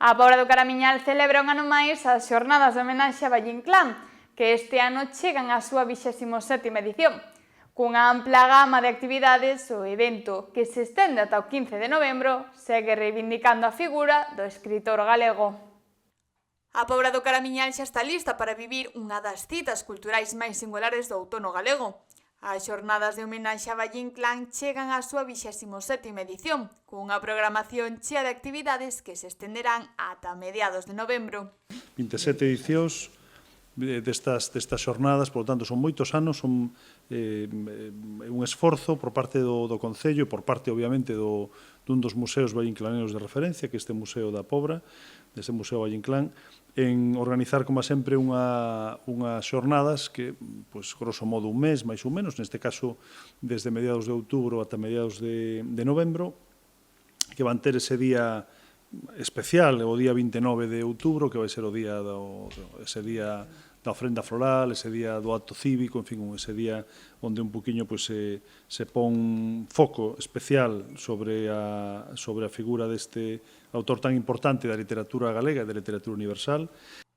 A Pobra do Caramiñal celebra un ano máis as xornadas de homenaxe a Valle Inclán, que este ano chegan á súa 27ª edición. Cunha ampla gama de actividades, o evento, que se estende ata o 15 de novembro, segue reivindicando a figura do escritor galego. A Pobra do Caramiñal xa está lista para vivir unha das citas culturais máis singulares do outono galego. As xornadas de homenaxe a Valle Inclán chegan á súa 27ª edición, cunha programación chea de actividades que se estenderán ata mediados de novembro. 27 edicións destas xornadas, por lo tanto, son moitos anos, son un esforzo por parte do Concello e por parte, obviamente, dun dos museos valleinclaneros de referencia, que é este Museo da Pobra, deste Museo Valle Inclán, en organizar, como sempre, unhas xornadas que, pois, grosso modo, un mes, máis ou menos, neste caso, desde mediados de outubro ata mediados de novembro, que van ter ese día especial, o día 29 de outubro, que vai ser ese día da ofrenda floral, ese día do acto cívico, en fin, ese día onde un poquinho se pon foco especial sobre a figura deste autor tan importante da literatura galega e da literatura universal.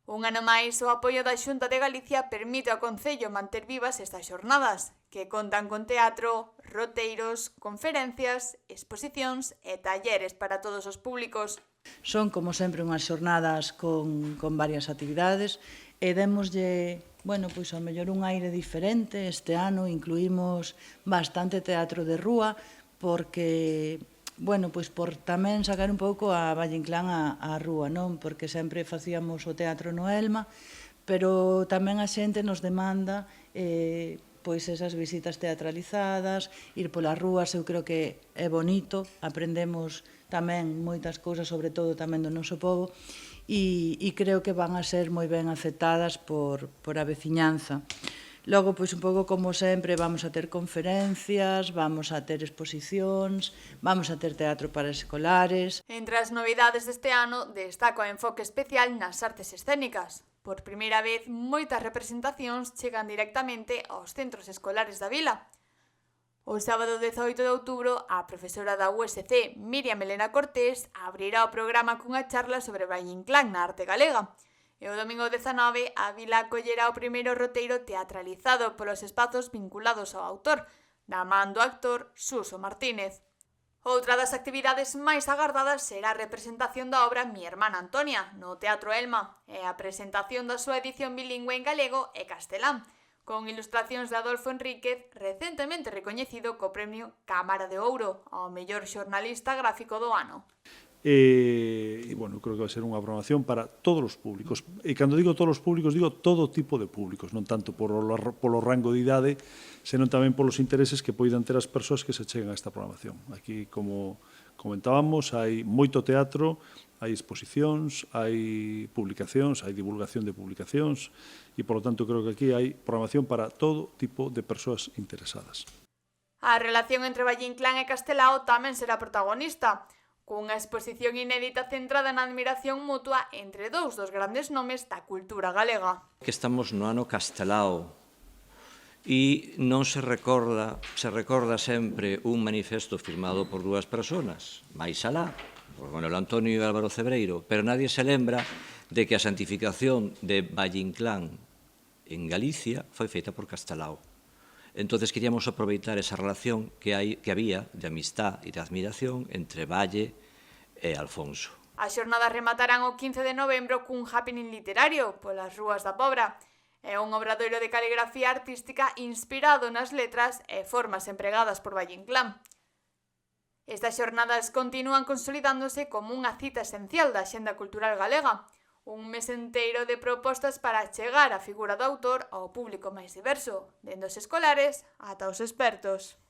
Un ano máis, o apoio da Xunta de Galicia permite ao Concello manter vivas estas xornadas, que contan con teatro, roteiros, conferencias, exposicións e talleres para todos os públicos. Son, como sempre, unhas xornadas con varias actividades e démoslle, pois ao mellor un aire diferente. Este ano incluímos bastante teatro de rúa porque, pois por tamén sacar un pouco a Valle Inclán á rúa, non? Porque sempre facíamos o teatro no Elma, pero tamén a xente nos demanda pois esas visitas teatralizadas, ir polas rúas. Eu creo que é bonito, aprendemos tamén moitas cousas, sobre todo tamén do noso pobo, e creo que van a ser moi ben aceptadas por a veciñanza. Logo, pois un pouco como sempre, vamos a ter conferencias, vamos a ter exposicións, vamos a ter teatro para escolares. Entre as novidades deste ano, destaca o enfoque especial nas artes escénicas. Por primeira vez, moitas representacións chegan directamente aos centros escolares da vila. O sábado 18 de outubro, a profesora da USC, Miriam Elena Cortés, abrirá o programa cunha charla sobre Valle Inclán na arte galega. E o domingo 19, a vila acollerá o primeiro roteiro teatralizado polos espazos vinculados ao autor, da man do actor Suso Martínez. Outra das actividades máis agardadas será a representación da obra Mi hermana Antonia, no Teatro Elma, e a presentación da súa edición bilingüe en galego e castelán, con ilustracións de Adolfo Enríquez, recentemente recoñecido co premio Cámara de Ouro ao mellor xornalista gráfico do ano. Creo que vai ser unha programación para todos os públicos. E cando digo todos os públicos, digo todo tipo de públicos, non tanto polo rango de idade, senón tamén polos intereses que poidan ter as persoas que se cheguen a esta programación. Aquí, como comentábamos, hai moito teatro, hai exposicións, hai publicacións, hai divulgación de publicacións, e, polo tanto, creo que aquí hai programación para todo tipo de persoas interesadas. A relación entre Valle Inclán e Castelao tamén será protagonista, cunha exposición inédita centrada na admiración mutua entre dous dos grandes nomes da cultura galega. Que estamos no ano Castelao e non se recorda sempre un manifesto firmado por dúas persoas, máis alá, por Manuel Antonio e Álvaro Cebreiro, pero nadie se lembra de que a santificación de Valle Inclán en Galicia foi feita por Castelao. Entonces queríamos aproveitar esa relación que había de amistad e de admiración entre Valle e Alfonso. As xornadas rematarán o 15 de novembro cun happening literario polas rúas da Pobra. É un obradoiro de caligrafía artística inspirado nas letras e formas empregadas por Valle Inclán. Estas xornadas continúan consolidándose como unha cita esencial da axenda cultural galega, un mes enteiro de propostas para chegar a figura do autor ao público máis diverso, dende os escolares ata os expertos.